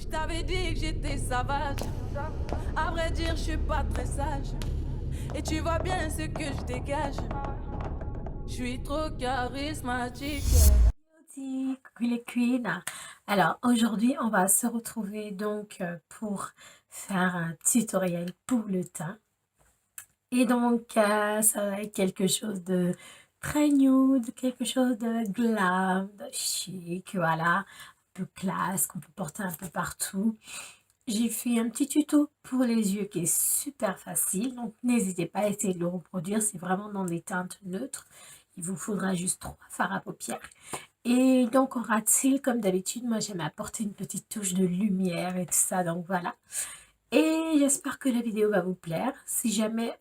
Je t'avais dit que j'étais sauvage. À vrai dire, je suis pas très sage. Et tu vois bien ce que je dégage. Je suis trop charismatique. Coucou les queens. Alors aujourd'hui on va se retrouver donc pour faire un tutoriel pour le teint. Et donc ça va être quelque chose de très nude, quelque chose de glam, de chic, voilà, un peu classe, qu'on peut porter un peu partout. J'ai fait un petit tuto pour les yeux qui est super facile, donc n'hésitez pas à essayer de le reproduire, c'est vraiment dans des teintes neutres. Il vous faudra juste 3 fards à paupières. Et donc en rat-cils, comme d'habitude, moi j'aime apporter une petite touche de lumière et tout ça, donc voilà. Et j'espère que la vidéo va vous plaire. Si jamais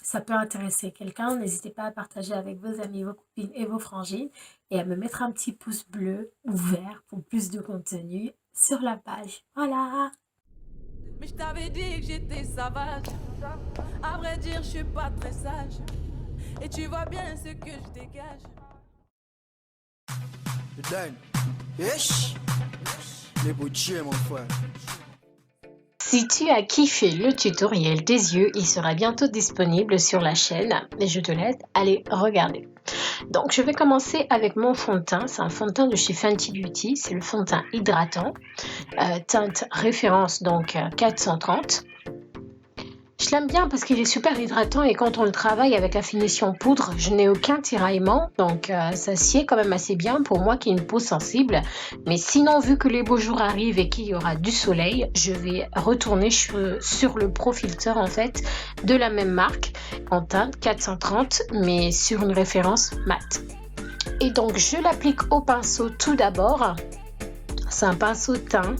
ça peut intéresser quelqu'un, n'hésitez pas à partager avec vos amis, vos copines et vos frangines et à me mettre un petit pouce bleu ou vert pour plus de contenu sur la page. Voilà. Mais je t'avais dit que j'étais sauvage. À vrai dire, je suis pas très sage. Et tu vois bien ce que je dégage. Si tu as kiffé le tutoriel des yeux, il sera bientôt disponible sur la chaîne et je te laisse aller regarder. Donc je vais commencer avec mon fond de teint, c'est un fond de teint de chez Fenty Beauty, c'est le fond de teint hydratant, teinte référence donc 430. Je l'aime bien parce qu'il est super hydratant et quand on le travaille avec la finition poudre, je n'ai aucun tiraillement, donc ça sied quand même assez bien pour moi qui ai une peau sensible. Mais sinon, vu que les beaux jours arrivent et qu'il y aura du soleil, je vais retourner sur le Pro Filter en fait de la même marque en teinte 430 mais sur une référence mat. Et donc je l'applique au pinceau tout d'abord. C'est un pinceau teint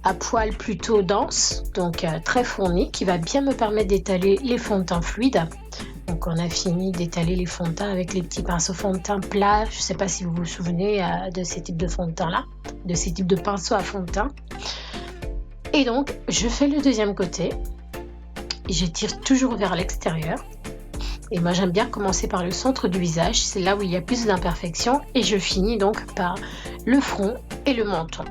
à poils plutôt dense, donc très fourni, qui va bien me permettre d'étaler les fonds de teint fluides. Donc on a fini d'étaler les fonds de teint avec les petits pinceaux fond de teint plats. Je ne sais pas si vous vous souvenez de ces types de fond de teint là, de ces types de pinceaux à fond de teint. Et donc je fais le deuxième côté, j'étire toujours vers l'extérieur. Et moi j'aime bien commencer par le centre du visage, c'est là où il y a plus d'imperfections, et je finis donc par le front et le menton.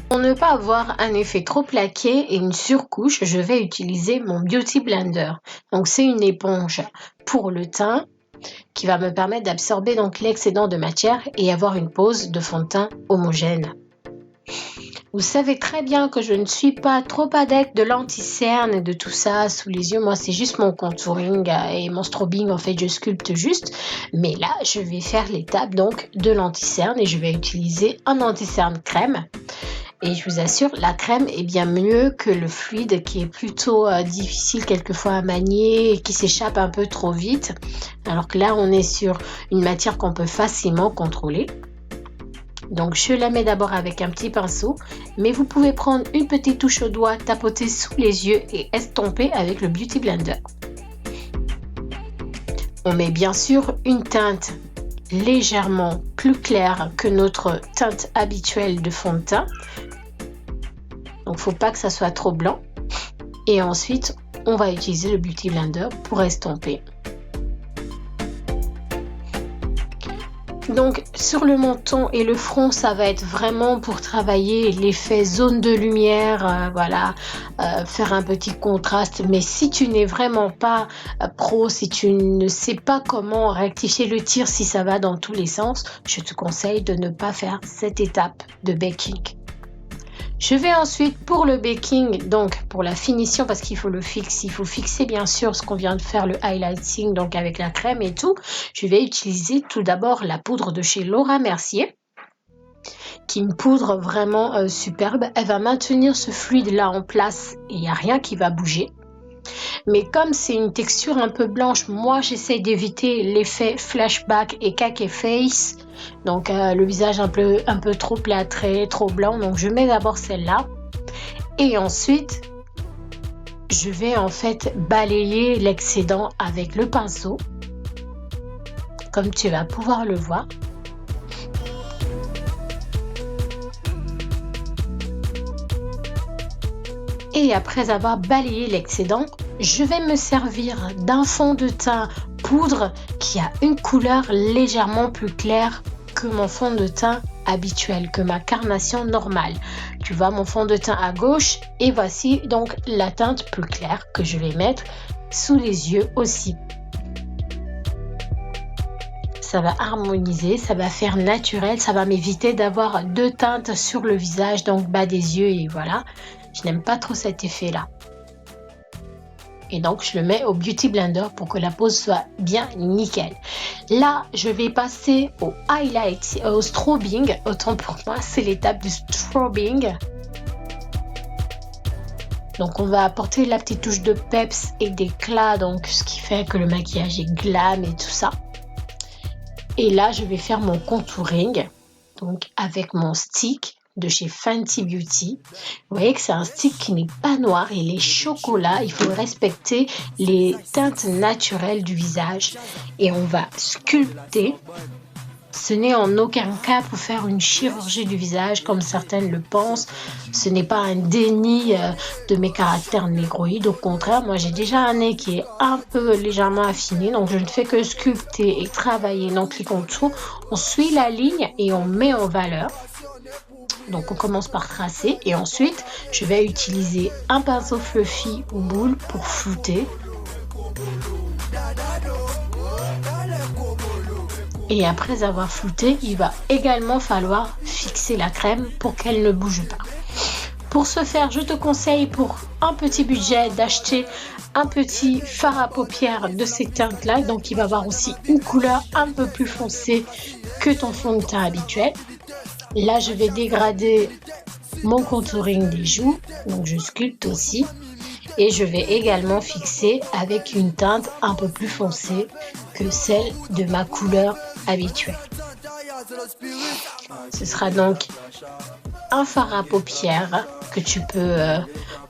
Pour ne pas avoir un effet trop plaqué et une surcouche, je vais utiliser mon Beauty Blender. Donc c'est une éponge pour le teint qui va me permettre d'absorber donc l'excédent de matière et avoir une pose de fond de teint homogène. Vous savez très bien que je ne suis pas trop adepte de l'anti-cerne et de tout ça sous les yeux. Moi, c'est juste mon contouring et mon strobing. En fait, je sculpte juste. Mais là, je vais faire l'étape donc de l'anti-cerne et je vais utiliser un anti-cerne crème. Et je vous assure, la crème est bien mieux que le fluide qui est plutôt difficile quelquefois à manier et qui s'échappe un peu trop vite. Alors que là, on est sur une matière qu'on peut facilement contrôler. Donc je la mets d'abord avec un petit pinceau, mais vous pouvez prendre une petite touche au doigt, tapoter sous les yeux et estomper avec le Beauty Blender. On met bien sûr une teinte légèrement plus claire que notre teinte habituelle de fond de teint. Donc faut pas que ça soit trop blanc. Et ensuite, on va utiliser le Beauty Blender pour estomper. Donc sur le menton et le front, ça va être vraiment pour travailler l'effet zone de lumière, voilà, faire un petit contraste. Mais si tu n'es vraiment pas pro, si tu ne sais pas comment rectifier le tir, si ça va dans tous les sens, je te conseille de ne pas faire cette étape de baking. Je vais ensuite pour le baking, donc pour la finition, parce qu'il faut le fixer, il faut fixer bien sûr ce qu'on vient de faire, le highlighting, donc avec la crème et tout. Je vais utiliser tout d'abord la poudre de chez Laura Mercier, qui est une poudre vraiment superbe. Elle va maintenir ce fluide là en place et il n'y a rien qui va bouger. Mais comme c'est une texture un peu blanche, moi j'essaie d'éviter l'effet flashback et cake face. Donc le visage un peu trop plâtré, trop blanc. Donc je mets d'abord celle-là. Et ensuite, je vais en fait balayer l'excédent avec le pinceau. Comme tu vas pouvoir le voir. Et après avoir balayé l'excédent, je vais me servir d'un fond de teint poudre qui a une couleur légèrement plus claire que mon fond de teint habituel, que ma carnation normale. Tu vois mon fond de teint à gauche et voici donc la teinte plus claire que je vais mettre sous les yeux aussi. Ça va harmoniser, ça va faire naturel, ça va m'éviter d'avoir deux teintes sur le visage, donc bas des yeux et voilà. Je n'aime pas trop cet effet-là. Et donc, je le mets au Beauty Blender pour que la pose soit bien nickel. Là, je vais passer au highlight, au strobing. Autant pour moi, c'est l'étape du strobing. Donc, on va apporter la petite touche de peps et d'éclat, donc ce qui fait que le maquillage est glam et tout ça. Et là, je vais faire mon contouring, donc avec mon stick de chez Fenty Beauty. Vous voyez que c'est un stick qui n'est pas noir, il est chocolat. Il faut respecter les teintes naturelles du visage. Et on va sculpter. Ce n'est en aucun cas pour faire une chirurgie du visage comme certaines le pensent. Ce n'est pas un déni de mes caractères négroïdes. Au contraire, moi j'ai déjà un nez qui est un peu légèrement affiné. Donc je ne fais que sculpter et travailler donc les contours. On suit la ligne et on met en valeur. Donc on commence par tracer et ensuite je vais utiliser un pinceau fluffy ou boule pour flouter. Et après avoir flouté, il va également falloir fixer la crème pour qu'elle ne bouge pas. Pour ce faire, je te conseille pour un petit budget d'acheter un petit fard à paupières de ces teintes-là. Donc il va avoir aussi une couleur un peu plus foncée que ton fond de teint habituel. Là, je vais dégrader mon contouring des joues, donc je sculpte aussi. Et je vais également fixer avec une teinte un peu plus foncée que celle de ma couleur habituelle. Ce sera donc un fard à paupières que tu peux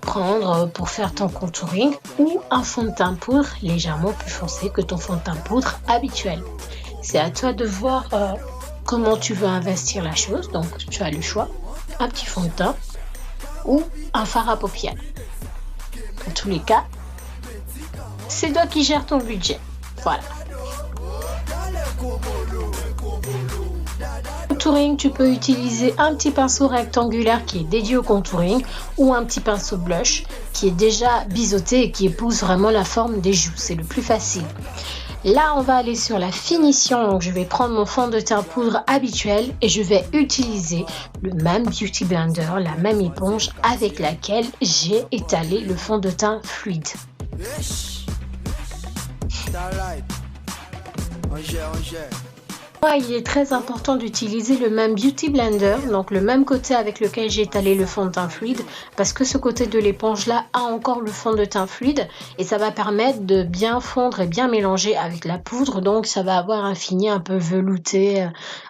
prendre pour faire ton contouring ou un fond de teint poudre légèrement plus foncé que ton fond de teint poudre habituel. C'est à toi de voir comment tu veux investir la chose, donc tu as le choix, un petit fond de teint ou un fard à paupières. Dans tous les cas, c'est toi qui gères ton budget. Voilà. Contouring, tu peux utiliser un petit pinceau rectangulaire qui est dédié au contouring ou un petit pinceau blush qui est déjà biseauté et qui épouse vraiment la forme des joues. C'est le plus facile. Là, on va aller sur la finition. Donc, je vais prendre mon fond de teint poudre habituel et je vais utiliser le même Beauty Blender, la même éponge avec laquelle j'ai étalé le fond de teint fluide. Il est très important d'utiliser le même Beauty Blender, donc le même côté avec lequel j'ai étalé le fond de teint fluide, parce que ce côté de l'éponge là a encore le fond de teint fluide et ça va permettre de bien fondre et bien mélanger avec la poudre, donc ça va avoir un fini un peu velouté,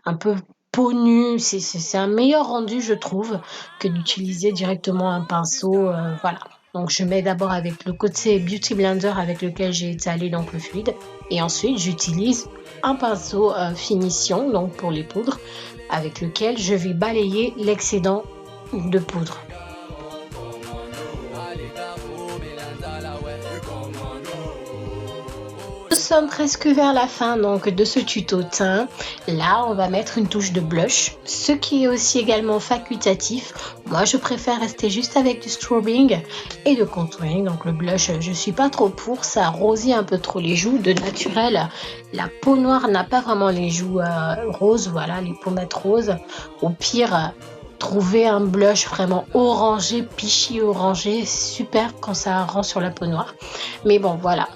un peu peau nue. C'est un meilleur rendu je trouve que d'utiliser directement un pinceau, voilà. Donc je mets d'abord avec le côté Beauty Blender avec lequel j'ai étalé donc le fluide et ensuite j'utilise un pinceau finition donc pour les poudres avec lequel je vais balayer l'excédent de poudre. Nous sommes presque vers la fin donc de ce tuto teint. Là on va mettre une touche de blush, ce qui est aussi également facultatif. Moi je préfère rester juste avec du strobing et de contouring. Donc le blush je suis pas trop pour, ça arrosit un peu trop les joues. De naturel la peau noire n'a pas vraiment les joues roses, voilà, les pommettes roses. Au pire trouver un blush vraiment orangé, peachy orangé, c'est super quand ça rend sur la peau noire. Mais bon voilà.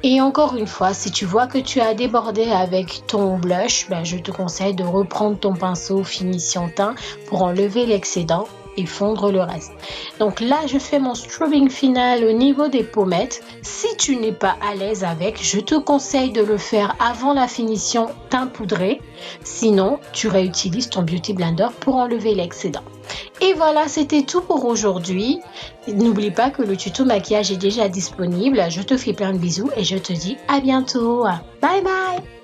Et encore une fois, si tu vois que tu as débordé avec ton blush, je te conseille de reprendre ton pinceau finition teint pour enlever l'excédent et fondre le reste. Donc là, je fais mon strobing final au niveau des pommettes. Si tu n'es pas à l'aise avec, je te conseille de le faire avant la finition teint poudré. Sinon, tu réutilises ton Beauty Blender pour enlever l'excédent. Et voilà, c'était tout pour aujourd'hui. N'oublie pas que le tuto maquillage est déjà disponible. Je te fais plein de bisous et je te dis à bientôt. Bye bye!